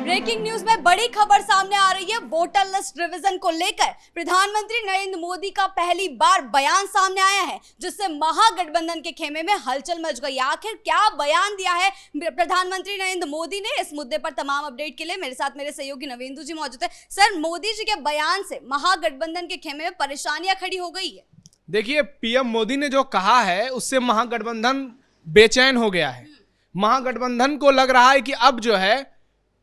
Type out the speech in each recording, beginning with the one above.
Breaking news में बड़ी खबर सामने आ रही है। वोटर लिस्ट रिवीजन को लेकर प्रधानमंत्री नरेंद्र मोदी का पहली बार बयान सामने आया है, जिससे महागठबंधन के खेमे में हलचल मच गई। आखिर क्या बयान दिया है प्रधानमंत्री नरेंद्र मोदी ने, इस मुद्दे पर तमाम अपडेट के लिए मेरे साथ मेरे सहयोगी नवेंदु जी मौजूद है। सर, मोदी जी के बयान से महागठबंधन के खेमे में परेशानियां खड़ी हो गई है। देखिए, पीएम मोदी ने जो कहा है उससे महागठबंधन बेचैन हो गया है। महागठबंधन को लग रहा है कि अब जो है,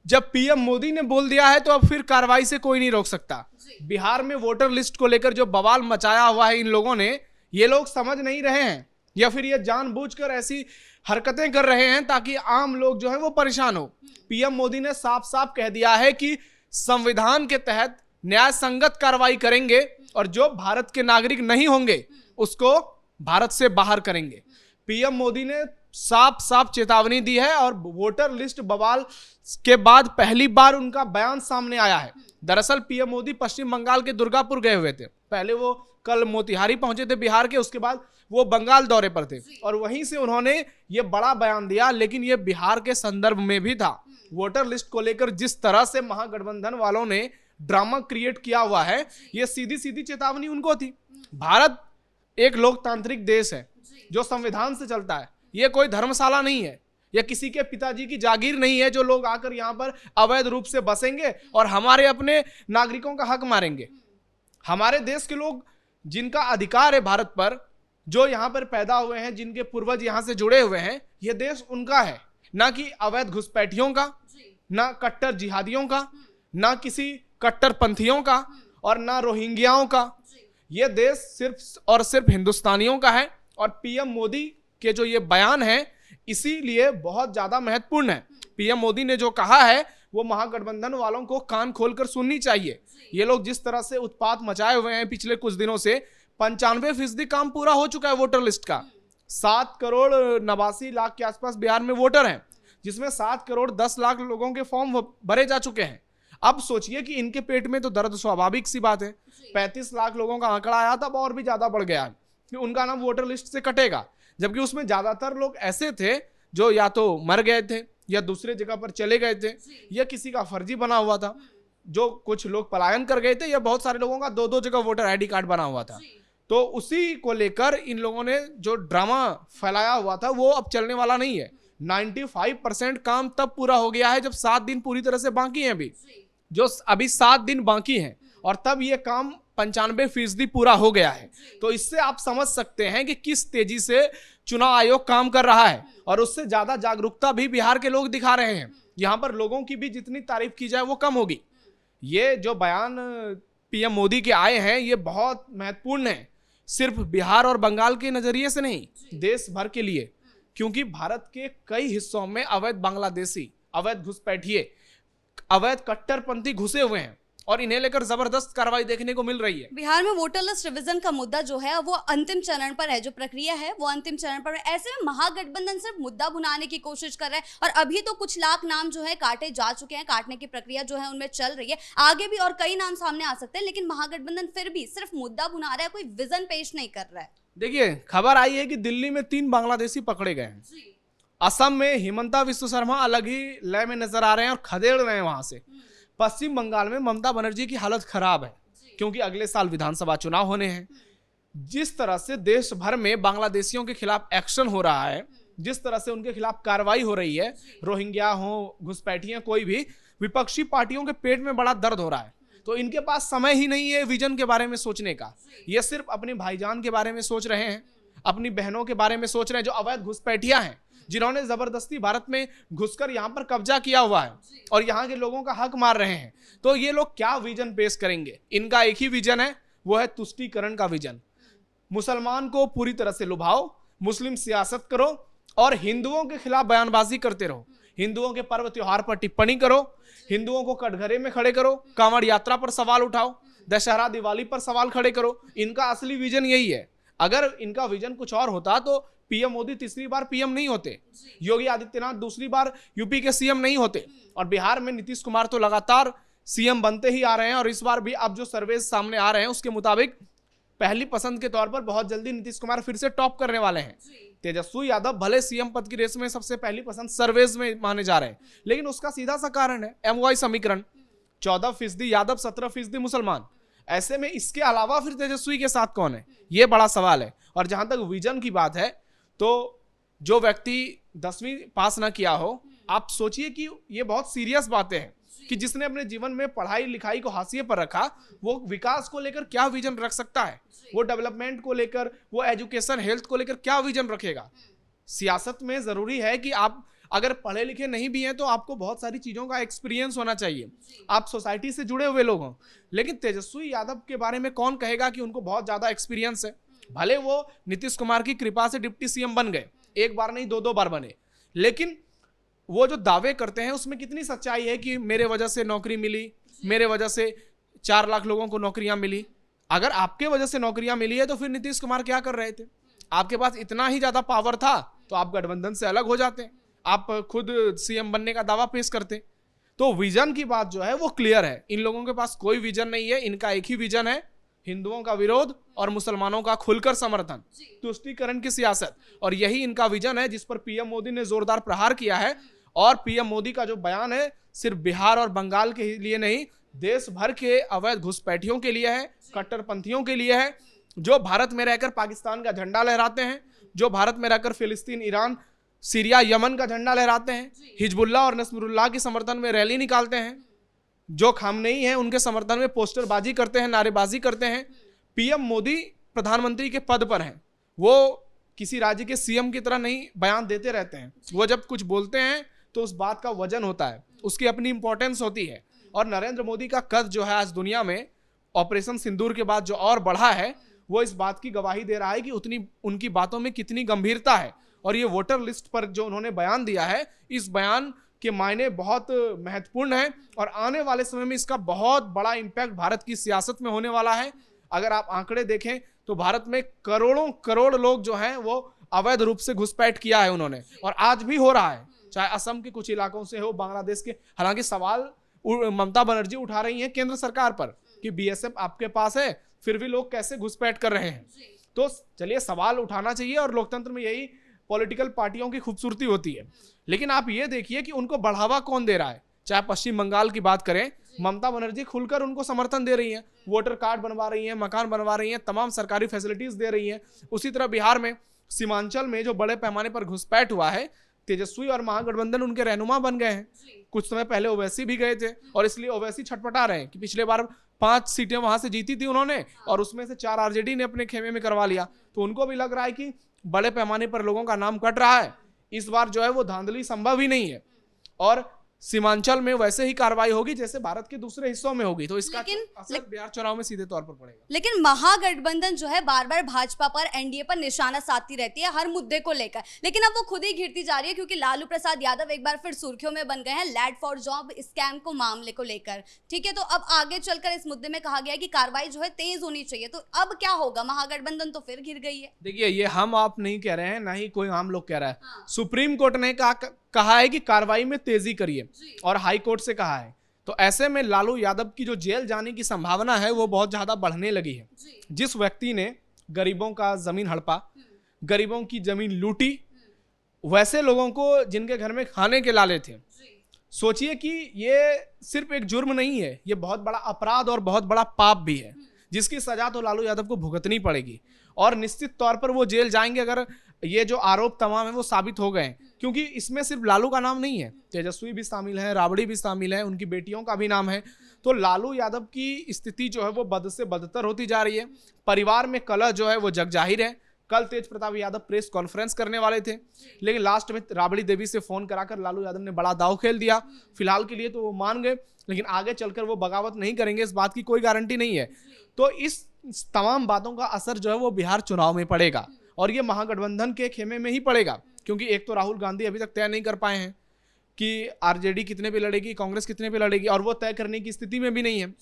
जब पीएम मोदी ने बोल दिया है तो अब फिर कार्रवाई से कोई नहीं रोक सकता। बिहार में वोटर लिस्ट को लेकर जो बवाल मचाया हुआ है इन लोगों ने, ये लोग समझ नहीं रहे हैं या फिर ये जानबूझकर ऐसी हरकतें कर रहे हैं ताकि आम लोग जो है वो परेशान हो। पीएम मोदी ने साफ साफ कह दिया है कि संविधान के तहत न्याय संगत कार्रवाई करेंगे और जो भारत के नागरिक नहीं होंगे उसको भारत से बाहर करेंगे। पीएम मोदी ने साफ साफ चेतावनी दी है और वोटर लिस्ट बवाल के बाद पहली बार उनका बयान सामने आया है। दरअसल पीएम मोदी पश्चिम बंगाल के दुर्गापुर गए हुए थे। पहले वो कल मोतिहारी पहुंचे थे बिहार के, उसके बाद वो बंगाल दौरे पर थे और वहीं से उन्होंने ये बड़ा बयान दिया। लेकिन ये बिहार के संदर्भ में भी था। वोटर लिस्ट को लेकर जिस तरह से महागठबंधन वालों ने ड्रामा क्रिएट किया हुआ है, ये सीधी सीधी चेतावनी उनको थी। भारत एक लोकतांत्रिक देश है जो संविधान से चलता है। ये कोई धर्मशाला नहीं है या किसी के पिताजी की जागीर नहीं है जो लोग आकर यहाँ पर अवैध रूप से बसेंगे और हमारे अपने नागरिकों का हक मारेंगे। हमारे देश के लोग जिनका अधिकार है भारत पर, जो यहाँ पर पैदा हुए हैं, जिनके पूर्वज यहाँ से जुड़े हुए हैं, ये देश उनका है, ना कि अवैध घुसपैठियों का, ना कट्टर जिहादियों का, ना किसी कट्टरपंथियों का और ना रोहिंग्याओं का। ये देश सिर्फ और सिर्फ हिंदुस्तानियों का है। और पीएम मोदी के जो ये बयान है इसीलिए बहुत ज्यादा महत्वपूर्ण है। पीएम मोदी ने जो कहा है वो महागठबंधन वालों को कान खोलकर सुननी चाहिए। ये लोग जिस तरह से उत्पात मचाए हुए हैं पिछले कुछ दिनों से, 95% काम पूरा हो चुका है वोटर लिस्ट का। 7 करोड़ 89 लाख के आसपास बिहार में वोटर हैं, जिसमें 7 करोड़ 10 लाख लोगों के फॉर्म भरे जा चुके हैं। अब सोचिए कि इनके पेट में तो दर्द स्वाभाविक सी बात है। 35 लाख लोगों का आंकड़ा आया था, अब और भी ज्यादा बढ़ गया है कि उनका नाम वोटर लिस्ट से कटेगा। जबकि उसमें ज्यादातर लोग ऐसे थे जो या तो मर गए थे या दूसरे जगह पर चले गए थे या किसी का फर्जी बना हुआ था। जो कुछ लोग पलायन कर गए थे या बहुत सारे लोगों का 2-2 जगह वोटर आईडी कार्ड बना हुआ था। तो उसी को लेकर इन लोगों ने जो ड्रामा फैलाया हुआ था वो अब चलने वाला नहीं है। 95% काम तब पूरा हो गया है जब 7 दिन पूरी तरह से बाकी हैं। अभी 7 दिन बाकी हैं और तब ये काम 95% पूरा हो गया है। तो इससे आप समझ सकते हैं कि किस तेजी से चुनाव आयोग काम कर रहा है और उससे ज्यादा जागरूकता भी बिहार के लोग दिखा रहे हैं। यहां पर लोगों की भी जितनी तारीफ की जाए वो कम होगी। ये जो बयान पीएम मोदी के आए हैं ये बहुत महत्वपूर्ण है, सिर्फ बिहार और बंगाल के नजरिए से नहीं, देश भर के लिए। क्योंकि भारत के कई हिस्सों में अवैध बांग्लादेशी, अवैध घुसपैठिए, अवैध कट्टरपंथी घुसे हुए हैं और इन्हें लेकर जबरदस्त कार्रवाई देखने को मिल रही है। बिहार में वोटर लिस्ट रिवीजन का मुद्दा जो है वो अंतिम चरण पर है, जो प्रक्रिया है वो अंतिम चरण पर है। ऐसे में महागठबंधन सिर्फ मुद्दा भुनाने की कोशिश कर रहा है और अभी तो कुछ लाख नाम जो है काटे जा चुके हैं, काटने की प्रक्रिया जो है उनमें चल रही है। आगे भी और कई नाम सामने आ सकते हैं, लेकिन महागठबंधन फिर भी सिर्फ मुद्दा भुना रहा है, कोई विजन पेश नहीं कर रहा है। देखिए, खबर आई है कि दिल्ली में 3 बांग्लादेशी पकड़े गए हैं। असम में हिमंता विश्व शर्मा अलग ही लय में नजर आ रहे हैं और खदेड़ रहे हैं वहां से। पश्चिम बंगाल में ममता बनर्जी की हालत खराब है क्योंकि अगले साल विधानसभा चुनाव होने हैं। जिस तरह से देश भर में बांग्लादेशियों के खिलाफ एक्शन हो रहा है, जिस तरह से उनके खिलाफ कार्रवाई हो रही है, रोहिंग्या हो, घुसपैठियां, कोई भी, विपक्षी पार्टियों के पेट में बड़ा दर्द हो रहा है। तो इनके पास समय ही नहीं है विजन के बारे में सोचने का। ये सिर्फ अपने भाईजान के बारे में सोच रहे हैं, अपनी बहनों के बारे में सोच रहे हैं जो अवैध घुसपैठियां हैं, जिन्होंने जबरदस्ती भारत में घुसकर यहां पर कब्जा किया हुआ है और यहां के लोगों का हक मार रहे हैं। तो ये लोग क्या विजन पेश करेंगे? इनका एक ही विजन है, वो है तुष्टीकरण का विजन। मुसलमान को पूरी तरह से लुभाओ, मुस्लिम सियासत करो और हिंदुओं के खिलाफ बयानबाजी करते रहो। हिंदुओं के पर्व त्योहार पर टिप्पणी करो, हिंदुओं को कटघरे में खड़े करो, कांवड़ यात्रा पर सवाल उठाओ, दशहरा दिवाली पर सवाल खड़े करो। इनका असली विजन यही है। अगर इनका विजन कुछ और होता तो पीएम मोदी तीसरी बार पीएम नहीं होते, योगी आदित्यनाथ दूसरी बार यूपी के सीएम नहीं होते और बिहार में नीतीश कुमार तो लगातार सीएम बनते ही आ रहे हैं। और इस बार भी अब जो सर्वे सामने आ रहे हैं उसके मुताबिक पहली पसंद के तौर पर बहुत जल्दी नीतीश कुमार फिर से टॉप करने वाले हैं। तेजस्वी यादव भले सीएम पद की रेस में सबसे पहली पसंद सर्वेज में माने जा रहे हैं, लेकिन उसका सीधा सा कारण है MOI समीकरण, 14% यादव 17% मुसलमान। ऐसे में इसके अलावा फिर तेजस्वी के साथ कौन है, ये बड़ा सवाल है। और जहां तक विजन की बात है, तो जो व्यक्ति 10वीं पास ना किया हो, आप सोचिए कि ये बहुत सीरियस बातें हैं कि जिसने अपने जीवन में पढ़ाई लिखाई को हाशिए पर रखा, वो विकास को लेकर क्या विजन रख सकता है, वो डेवलपमेंट को लेकर, वो एजुकेशन हेल्थ को लेकर क्या विजन रखेगा। सियासत में जरूरी है कि आप अगर पढ़े लिखे नहीं भी हैं तो आपको बहुत सारी चीजों का एक्सपीरियंस होना चाहिए, आप सोसाइटी से जुड़े हुए लोग हों। लेकिन तेजस्वी यादव के बारे में कौन कहेगा कि उनको बहुत ज्यादा एक्सपीरियंस है। भले वो नीतीश कुमार की कृपा से डिप्टी सीएम बन गए, एक बार नहीं 2-2 बार बने, लेकिन वो जो दावे करते हैं उसमें कितनी सच्चाई है कि मेरे वजह से नौकरी मिली, मेरे वजह से 4 लाख लोगों को नौकरियां मिली। अगर आपके वजह से नौकरियां मिली है तो फिर नीतीश कुमार क्या कर रहे थे? आपके पास इतना ही ज्यादा पावर था तो आप गठबंधन से अलग हो जाते, आप खुद सीएम बनने का दावा पेश करते। तो विजन की बात जो है वो क्लियर है, इन लोगों के पास कोई विजन नहीं है। इनका एक ही विजन है, हिंदुओं का विरोध और मुसलमानों का खुलकर समर्थन, तुष्टीकरण की सियासत। और यही इनका विजन है जिस पर पीएम मोदी ने जोरदार प्रहार किया है। और पीएम मोदी का जो बयान है सिर्फ बिहार और बंगाल के लिए नहीं, देश भर के अवैध घुसपैठियों के लिए है, कट्टरपंथियों के लिए है, जो भारत में रहकर पाकिस्तान का झंडा लहराते हैं, जो भारत में रहकर फिलिस्तीन, ईरान, सीरिया, यमन का झंडा लहराते हैं, हिजबुल्लाह और नसरुल्लाह के समर्थन में रैली निकालते हैं, जो खामनेई है उनके समर्थन में पोस्टरबाजी करते हैं, नारेबाजी करते हैं। पीएम मोदी प्रधानमंत्री के पद पर हैं, वो किसी राज्य के सीएम की तरह नहीं बयान देते रहते हैं। वो जब कुछ बोलते हैं तो उस बात का वजन होता है, उसकी अपनी इंपॉर्टेंस होती है। और नरेंद्र मोदी का कद जो है आज दुनिया में ऑपरेशन सिंदूर के बाद जो और बढ़ा है, वो इस बात की गवाही दे रहा है कि उतनी उनकी बातों में कितनी गंभीरता है। और ये वोटर लिस्ट पर जो उन्होंने बयान दिया है, इस बयान के मायने बहुत महत्वपूर्ण है और आने वाले समय में इसका बहुत बड़ा इंपैक्ट भारत की सियासत में होने वाला है। अगर आप आंकड़े देखें तो भारत में करोड़ों करोड़ लोग जो हैं वो अवैध रूप से घुसपैठ किया है उन्होंने, और आज भी हो रहा है, चाहे असम के कुछ इलाकों से हो, बांग्लादेश के। हालांकि सवाल ममता बनर्जी उठा रही हैं केंद्र सरकार पर कि बीएसएफ आपके पास है, फिर भी लोग कैसे घुसपैठ कर रहे हैं। तो चलिए, सवाल उठाना चाहिए और लोकतंत्र में यही पॉलिटिकल पार्टियों की खूबसूरती होती है। लेकिन आप ये देखिए कि उनको बढ़ावा कौन दे रहा है। चाहे पश्चिम बंगाल की बात करें, ममता बनर्जी खुलकर उनको समर्थन दे रही हैं, वोटर कार्ड बनवा रही हैं, मकान बनवा रही हैं, तमाम सरकारी फैसिलिटीज दे रही हैं। उसी तरह बिहार में सीमांचल में जो बड़े पैमाने पर घुसपैठ हुआ है, तेजस्वी और महागठबंधन उनके रहनुमा बन गए हैं। कुछ समय पहले ओवैसी भी गए थे और इसलिए ओवैसी छटपटा रहे हैं कि पिछले बार 5 सीटें वहां से जीती थी उन्होंने और उसमें से 4 आरजेडी ने अपने खेमे में करवा लिया। तो उनको भी लग रहा है कि बड़े पैमाने पर लोगों का नाम कट रहा है, इस बार जो है वो धांधली संभव ही नहीं है और सीमांचल में वैसे ही कार्रवाई होगी जैसे भारत के दूसरे हिस्सों में होगी। तो इसका असर बिहार चुनाव में सीधे तौर पर पड़ेगा। लेकिन महागठबंधन जो है बार बार भाजपा पर, एनडीए पर निशाना साधती रहती है हर मुद्दे को लेकर, लेकिन अब वो खुद ही घिरती जा रही है क्योंकि लालू प्रसाद यादव एक बार फिर सुर्खियों में बन गए हैं लैड फॉर जॉब स्कैम को मामले को लेकर। ठीक है, तो अब आगे चलकर इस मुद्दे में कहा गया है कि कार्रवाई जो है तेज होनी चाहिए। तो अब क्या होगा? महागठबंधन तो फिर घिर गई है। देखिए, ये हम आप नहीं कह रहे हैं, ना ही कोई आम लोग कह रहा है। सुप्रीम कोर्ट ने कहा है कि कार्रवाई में तेजी करिए और हाई कोर्ट से कहा है। तो ऐसे में लालू यादव की जो जेल जाने की संभावना है वो बहुत ज्यादा बढ़ने लगी है। जिस व्यक्ति ने गरीबों का जमीन हड़पा, गरीबों की जमीन लूटी, वैसे लोगों को जिनके घर में खाने के लाले थे, सोचिए कि ये सिर्फ एक जुर्म नहीं है, ये बहुत बड़ा अपराध और बहुत बड़ा पाप भी है, जिसकी सजा तो लालू यादव को भुगतनी पड़ेगी और निश्चित तौर पर वो जेल जाएंगे अगर ये जो आरोप तमाम है वो साबित हो गए। क्योंकि इसमें सिर्फ लालू का नाम नहीं है, तेजस्वी भी शामिल है, राबड़ी भी शामिल है, उनकी बेटियों का भी नाम है। तो लालू यादव की स्थिति जो है वो बद से बदतर होती जा रही है। परिवार में कलह जो है वो जग जाहिर है। कल तेज प्रताप यादव प्रेस कॉन्फ्रेंस करने वाले थे, लेकिन लास्ट में राबड़ी देवी से फोन कराकर लालू यादव ने बड़ा दाव खेल दिया। फिलहाल के लिए तो वो मान गए, लेकिन आगे चलकर वो बगावत नहीं करेंगे, इस बात की कोई गारंटी नहीं है। तो इस तमाम बातों का असर जो है वो बिहार चुनाव में पड़ेगा और ये महागठबंधन के खेमे में ही पड़ेगा। क्योंकि एक तो राहुल गांधी अभी तक तय नहीं कर पाए हैं कि आरजेडी कितने पे लड़ेगी, कांग्रेस कितने पे लड़ेगी, और वो तय करने की स्थिति में भी नहीं है।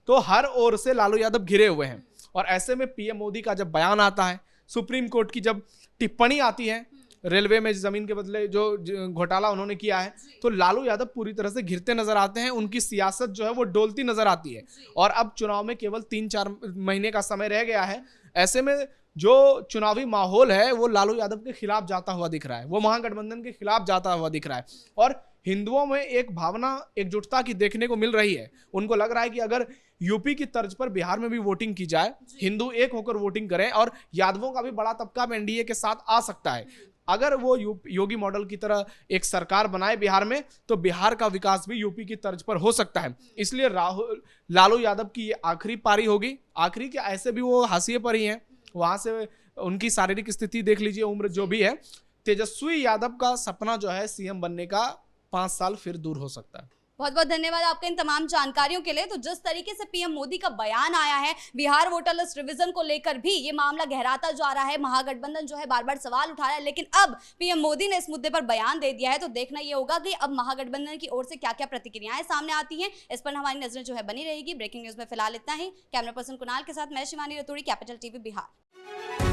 तो हर ओर से लालू यादव घिरे हुए हैं और ऐसे में पीएम मोदी का जब बयान आता है, सुप्रीम कोर्ट की जब टिप्पणी आती है, रेलवे में जमीन के बदले जो घोटाला उन्होंने किया है, तो लालू यादव पूरी तरह से घिरते नजर आते हैं। उनकी सियासत जो है वो डोलती नजर आती है और अब चुनाव में केवल 3-4 महीने का समय रह गया है। ऐसे में जो चुनावी माहौल है वो लालू यादव के खिलाफ जाता हुआ दिख रहा है, वो महागठबंधन के खिलाफ जाता हुआ दिख रहा है। और हिंदुओं में एक भावना एकजुटता की देखने को मिल रही है। उनको लग रहा है कि अगर यूपी की तर्ज पर बिहार में भी वोटिंग की जाए, हिंदू एक होकर वोटिंग करें और यादवों का भी बड़ा तबका एनडीए के साथ आ सकता है। अगर वो योगी मॉडल की तरह एक सरकार बनाए बिहार में, तो बिहार का विकास भी यूपी की तर्ज पर हो सकता है। इसलिए लालू यादव की ये आखिरी पारी होगी। आखिरी के ऐसे भी वो हाशिए पर ही हैं, वहां से उनकी शारीरिक स्थिति देख लीजिए, उम्र जो भी है। तेजस्वी यादव का सपना जो है सीएम बनने का 5 साल फिर दूर हो सकता है। बहुत बहुत धन्यवाद आपके इन तमाम जानकारियों के लिए। तो जिस तरीके से पीएम मोदी का बयान आया है बिहार वोटर लिस्ट रिवीजन को लेकर भी ये मामला गहराता जा रहा है। महागठबंधन जो है बार बार सवाल उठा रहा है, लेकिन अब पीएम मोदी ने इस मुद्दे पर बयान दे दिया है। तो देखना ये होगा कि अब महागठबंधन की ओर से क्या क्या प्रतिक्रियाएं सामने आती हैं, इस पर हमारी नजरें जो है बनी रहेगी। ब्रेकिंग न्यूज में फिलहाल इतना ही। कैमरा पर्सन कुणाल के साथ मैं शिवानी रतूड़ी, कैपिटल टीवी बिहार।